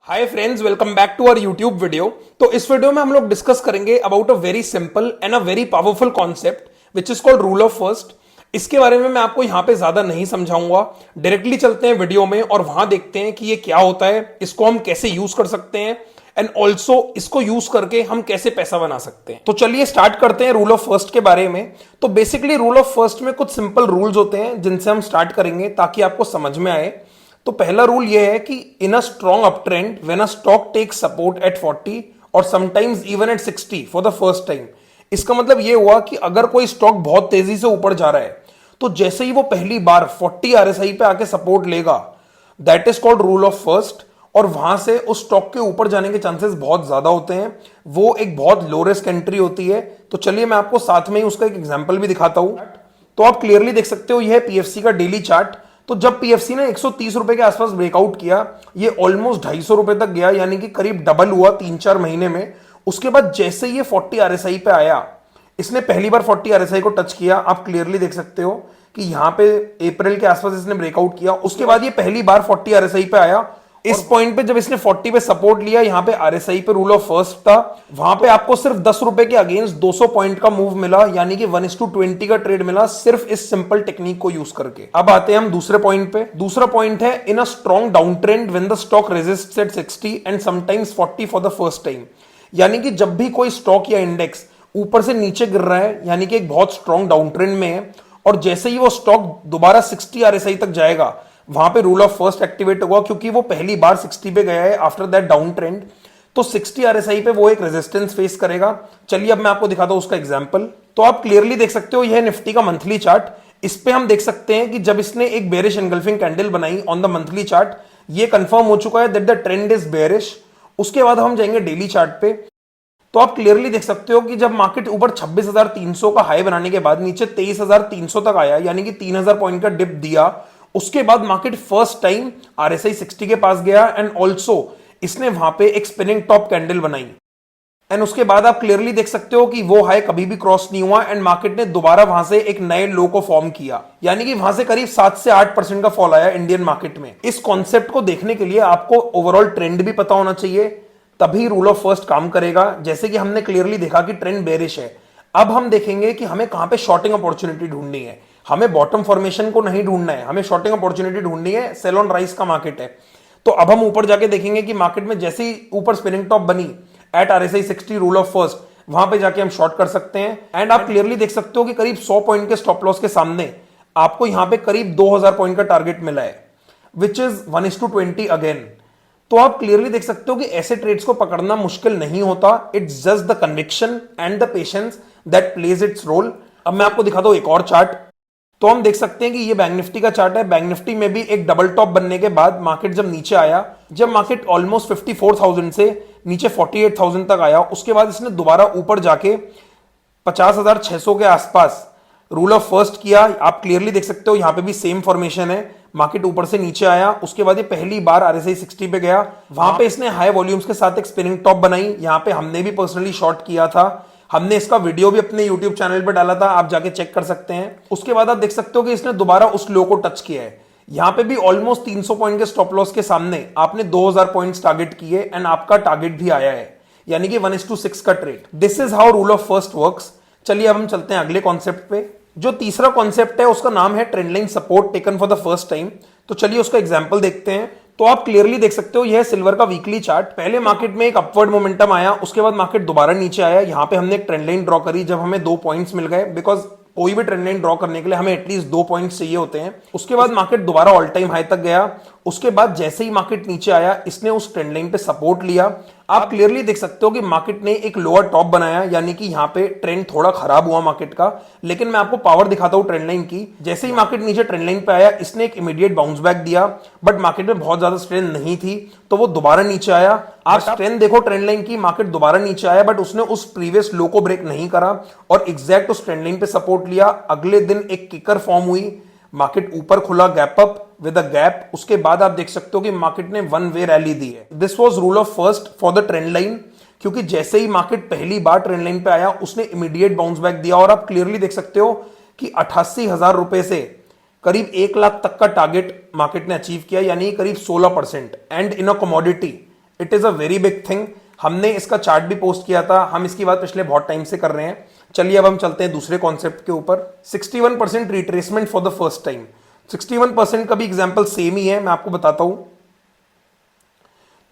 Hi friends, welcome back to our YouTube video. तो इस video में हम लोग डिस्कस करेंगे about a very simple and a very powerful concept which is called rule of first. इसके बारे में मैं आपको यहां पे ज्यादा नहीं समझाऊंगा, डायरेक्टली चलते हैं वीडियो में और वहां देखते हैं कि ये क्या होता है, इसको हम कैसे यूज कर सकते हैं एंड ऑल्सो इसको यूज करके हम कैसे पैसा बना सकते हैं। तो चलिए स्टार्ट करते हैं रूल ऑफ फर्स्ट के बारे में। तो बेसिकली रूल ऑफ फर्स्ट में कुछ सिंपल रूल्स होते हैं जिनसे हम स्टार्ट करेंगे ताकि आपको समझ में आए। तो पहला रूल यह है कि in a strong up trend when a stock takes support at 40 और sometimes even at 60 for the first time. इसका मतलब यह हुआ कि अगर कोई स्टॉक बहुत तेजी से ऊपर जा रहा है तो जैसे ही वो पहली बार 40 आरएसआई पे आके सपोर्ट लेगा, that is called rule of first. और वहां से उस स्टॉक के ऊपर जाने के चांसेस बहुत ज्यादा होते हैं। वो एक बहुत लो रिस्क एंट्री होती है। तो चलिए मैं आपको साथ में ही उसका एक एग्जांपल भी दिखाता हूं। तो आप क्लियरली देख सकते हो, यह है पीएफसी का डेली चार्ट। तो जब पीएफसी ने 130 रुपए के आसपास ब्रेकआउट किया, ये ऑलमोस्ट 250 रुपए तक गया, यानी कि करीब डबल हुआ 3-4 महीने में। उसके बाद जैसे ये 40 आरएसआई पे आया, इसने पहली बार 40 आरएसआई को टच किया। आप क्लियरली देख सकते हो कि यहां पे अप्रैल के आसपास इसने ब्रेकआउट किया। उसके बाद ये पहली बार 40 आरएसआई पे आया। इस पॉइंट पे जब इसने 40 पे सपोर्ट लिया, यहां पे आरएसआई पे रूल ऑफ फर्स्ट था, वहां पे आपको सिर्फ 10 रुपए के अगेंस्ट 200 पॉइंट का मूव मिला, यानी कि 1:20 का ट्रेड मिला सिर्फ इस सिंपल टेक्निक को यूज करके। अब आते हैं हम दूसरे पॉइंट पे। दूसरा पॉइंट है in a strong down trend when the stock resists at 60 and sometimes 40 for the first time. यानी कि जब भी कोई स्टॉक या इंडेक्स ऊपर से नीचे गिर रहा है, यानी कि एक बहुत स्ट्रॉन्ग डाउन ट्रेंड में है, और जैसे ही वो स्टॉक दोबारा 60 आरएसआई तक जाएगा, वहां पे रूल ऑफ फर्स्ट एक्टिवेट होगा, क्योंकि वो पहली बार 60 पे गया है आफ्टर दैट डाउन ट्रेंड। तो 60 आरएसआई पे वो एक रेजिस्टेंस फेस करेगा। चलिए अब मैं आपको दिखाता हूं उसका एग्जांपल। तो आप क्लियरली देख सकते हो, यह निफ्टी का मंथली चार्ट। इस पे हम देख सकते हैं कि जब इसने एक बेरिश एंगल्फिंग कैंडल बनाई ऑन द मंथली चार्ट, ये कंफर्म हो चुका है that the trend is bearish. उसके बाद हम जाएंगे डेली चार्ट पे। तो आप क्लियरली देख सकते हो कि जब मार्केट ऊपर 26,300 का हाई बनाने के बाद नीचे 23,300 तक आया, यानी कि 3,000 पॉइंट का डिप दिया, उसके बाद मार्केट फर्स्ट टाइम आरएसआई 60 के पास गया एंड ऑल्सो इसने वहां पे एक स्पिनिंग टॉप कैंडल बनाई। एंड उसके बाद आप क्लियरली देख सकते हो कि वो हाई कभी भी क्रॉस नहीं हुआ एंड मार्केट ने दोबारा वहां से एक नए लो को फॉर्म किया, यानी कि वहां से करीब 7 से 8% का फॉल आया इंडियन मार्केट में। इस कॉन्सेप्ट को देखने के लिए आपको ओवरऑल ट्रेंड भी पता होना चाहिए, तभी रूल ऑफ फर्स्ट काम करेगा। जैसे कि हमने क्लियरली देखा कि ट्रेंड बेरिश है। अब हम देखेंगे कि हमें कहां पे शॉर्टिंग अपॉर्चुनिटी ढूंढनी है। हमें बॉटम फॉर्मेशन को नहीं ढूंढना है, हमें शॉर्टिंग अपॉर्चुनिटी ढूंढनी है। सेल ऑन राइज का मार्केट है। तो अब हम ऊपर जाके देखेंगे कि मार्केट में जैसे ही ऊपर स्पिनिंग टॉप बनी at RSI 60 rule of first, वहां पे जाके हम शॉर्ट कर सकते हैं। एंड आप क्लियरली देख सकते हो कि करीब 100 पॉइंट के स्टॉप लॉस के सामने आपको यहां पे करीब 2000 पॉइंट का टारगेट मिला है, विच इज 1:20 अगेन। तो आप क्लियरली देख सकते हो कि ऐसे ट्रेड्स को पकड़ना मुश्किल नहीं होता। It's just the conviction and the patience that plays its role. अब मैं आपको दिखाता हूं एक और चार्ट। तो हम देख सकते हैं कि ये बैंक निफ्टी का चार्ट है। बैंक निफ्टी में भी एक डबल टॉप बनने के बाद मार्केट जब नीचे आया, जब मार्केट ऑलमोस्ट 54,000 से नीचे 48,000 तक आया, उसके बाद इसने दोबारा ऊपर जाके 50,600 के आसपास रूल ऑफ फर्स्ट किया। आप क्लियरली देख सकते हो यहां पे भी सेम फॉर्मेशन है। मार्केट ऊपर से नीचे आया, उसके बाद ये पहली बार आरएसआई 60 पे गया, वहां पे इसने हाई वॉल्यूम्स के साथ एक स्पिनिंग टॉप बनाई। यहां पे हमने भी पर्सनली शॉर्ट किया था, हमने इसका वीडियो भी अपने यूट्यूब चैनल पर डाला था, आप जाके चेक कर सकते हैं। उसके बाद आप देख सकते हो कि इसने दोबारा उस लो को टच किया है। यहां पे भी ऑलमोस्ट 300 पॉइंट के स्टॉप लॉस के सामने आपने 2000 पॉइंट्स टारगेट किए एंड आपका टारगेट भी आया है, यानी कि 1:6 का trade. This is how rule of first works. चलिए अब हम चलते हैं अगले कॉन्सेप्ट पे। जो तीसरा कॉन्सेप्ट है उसका नाम है trend line support taken for the first time. तो चलिए उसका एग्जांपल देखते हैं। तो आप क्लियरली देख सकते हो, यह है सिल्वर का वीकली चार्ट। पहले मार्केट में एक अपवर्ड मोमेंटम आया, उसके बाद मार्केट दोबारा नीचे आया। यहां पे हमने एक ट्रेंड लाइन ड्रॉ करी जब हमें 2 पॉइंट्स मिल गए, बिकॉज कोई भी ट्रेंड लाइन ड्रॉ करने के लिए हमें एटलीस्ट 2 पॉइंट्स चाहिए होते हैं। उसके बाद मार्केट दोबारा ऑल टाइम हाई तक गया। उसके बाद जैसे ही मार्केट नीचे आया, इसने उस ट्रेंड लाइन पे सपोर्ट लिया। आप क्लियरली देख सकते हो कि मार्केट ने एक लोअर टॉप बनाया, यानी कि यहां पे ट्रेंड थोड़ा खराब हुआ मार्केट का। लेकिन मैं आपको पावर दिखाता हूं ट्रेंड लाइन की। जैसे ही मार्केट नीचे ट्रेंड लाइन पे आया, इसने एक इमीडिएट बाउंस बैक दिया, बट मार्केट में बहुत ज्यादा स्ट्रेंथ नहीं थी, तो वो दोबारा नीचे आया। आप स्ट्रेंथ देखो ट्रेंड लाइन की, मार्केट दोबारा नीचे आया, बट उसने उस प्रीवियस लो को ब्रेक नहीं करा और एग्जैक्ट उस ट्रेंड लाइन पे सपोर्ट लिया। अगले दिन एक किकर फॉर्म हुई, मार्केट ऊपर खुला gap up with a gap. उसके बाद आप देख सकते हो कि मार्केट ने वन वे रैली दी है। This was rule of first for the trend line, क्योंकि जैसे ही मार्केट पहली बार ट्रेंड लाइन पे आया, उसने इमीडिएट बाउंस बैक दिया। और आप क्लियरली देख सकते हो कि 88,000 रुपए से करीब 1 लाख तक का टारगेट मार्केट ने अचीव किया, यानी करीब 16%। And in a commodity it is a very big thing. हमने इसका चार्ट भी पोस्ट किया था, हम इसकी बात पिछले बहुत टाइम से कर रहे हैं। चलिए अब हम चलते हैं दूसरे कॉन्सेप्ट के ऊपर। 61% retracement for the first time. 61% का भी एग्जांपल सेम ही है, मैं आपको बताता हूं।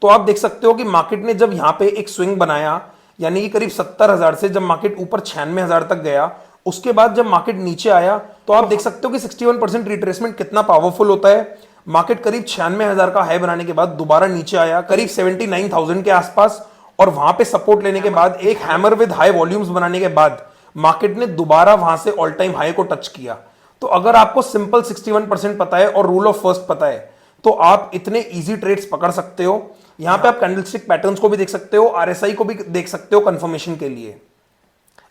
तो आप देख सकते हो कि मार्केट ने जब यहां पे एक स्विंग बनाया, यानी कि करीब 70,000 से जब मार्केट ऊपर 96,000 तक गया, उसके बाद जब मार्केट नीचे आया, तो आप देख सकते हो कि 61% रिट्रेसमेंट कितना पावरफुल होता है। मार्केट करीब 96,000 का हाई बनाने के बाद दोबारा नीचे आया करीब 79,000 के आसपास, और वहां पे सपोर्ट लेने के बाद एक हैमर विद हाई वॉल्यूम्स बनाने के बाद मार्केट ने दोबारा वहां से ऑल टाइम हाई को टच किया। तो अगर आपको सिंपल 61% पता है और रूल ऑफ फर्स्ट पता है, तो आप इतने इजी ट्रेड्स पकड़ सकते हो। यहां पे आप कैंडलस्टिक पैटर्न्स को भी देख सकते हो, आरएसआई को भी देख सकते हो कंफर्मेशन के लिए।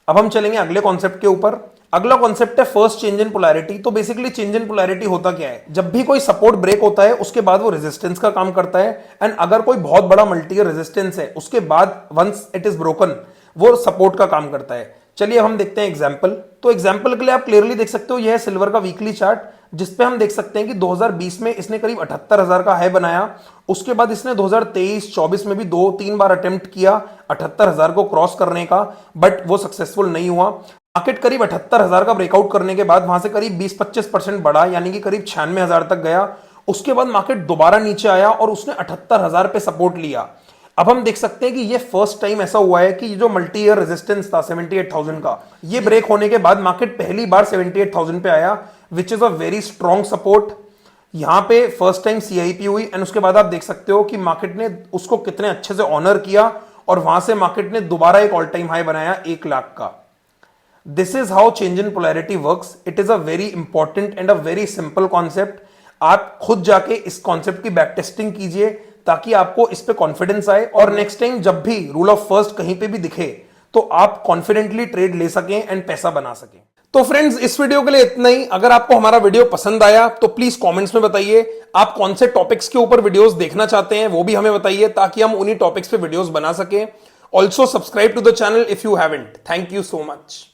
अब हम चलेंगे अगले कॉन्सेप्ट के ऊपर। अगला कॉन्सेप्ट है फर्स्ट चेंज इन पोलैरिटी। तो बेसिकली चेंज इन पोलैरिटी होता क्या है? जब भी कोई सपोर्ट ब्रेक होता है उसके बाद वो रेजिस्टेंस का काम करता है, एंड अगर कोई बहुत बड़ा मल्टी रेजिस्टेंस है उसके बाद वंस इट इज ब्रोकन वो सपोर्ट का काम करता है। चलिए अब हम देखते हैं एग्जाम्पल। तो एग्जाम्पल के लिए आप क्लियरली देख सकते हो, यह है सिल्वर का वीकली चार्ट, जिसपे हम देख सकते हैं कि 2020 में इसने करीब 78,000 का हाई बनाया। उसके बाद इसने 2023-24 में भी 2-3 बार अटेम्प्ट किया 78,000 को क्रॉस करने का, बट वो सक्सेसफुल नहीं हुआ। मार्केट करीब 78,000 का ब्रेकआउट करने के बाद वहां से करीब 20-25% बढ़ा, यानी कि करीब 96,000 तक गया। उसके बाद मार्केट दोबारा नीचे आया और उसने 78,000 पे सपोर्ट लिया। अब हम देख सकते हैं कि ये फर्स्ट टाइम ऐसा हुआ है कि ये जो मल्टी ईयर रेजिस्टेंस था 78,000 का, ये ब्रेक होने के बाद मार्केट पहली बार 78,000 पे आया, which is a very strong support. यहां पे फर्स्ट टाइम सीआईपी हुई, एंड उसके बाद आप देख सकते हो कि मार्केट ने उसको कितने अच्छे से ऑनर किया, और वहां से मार्केट ने दोबारा एक ऑल टाइम हाई बनाया 1 लाख का। This is how change in polarity works. It is a very important and a very simple concept. आप खुद जाके इस कॉन्सेप्ट की बैक टेस्टिंग कीजिए ताकि आपको इस पे कॉन्फिडेंस आए, और नेक्स्ट टाइम जब भी रूल ऑफ फर्स्ट कहीं पे भी दिखे तो आप कॉन्फिडेंटली ट्रेड ले सकें एंड पैसा बना सकें। तो फ्रेंड्स, इस वीडियो के लिए इतना ही। अगर आपको हमारा वीडियो पसंद आया तो प्लीज कमेंट्स में बताइए आप कौन से टॉपिक्स के ऊपर वीडियोस देखना चाहते हैं, वो भी हमें बताइए ताकि हम उन्हीं टॉपिक्स पे वीडियोस बना सकें। Also subscribe to the channel if you haven't. Thank you so much.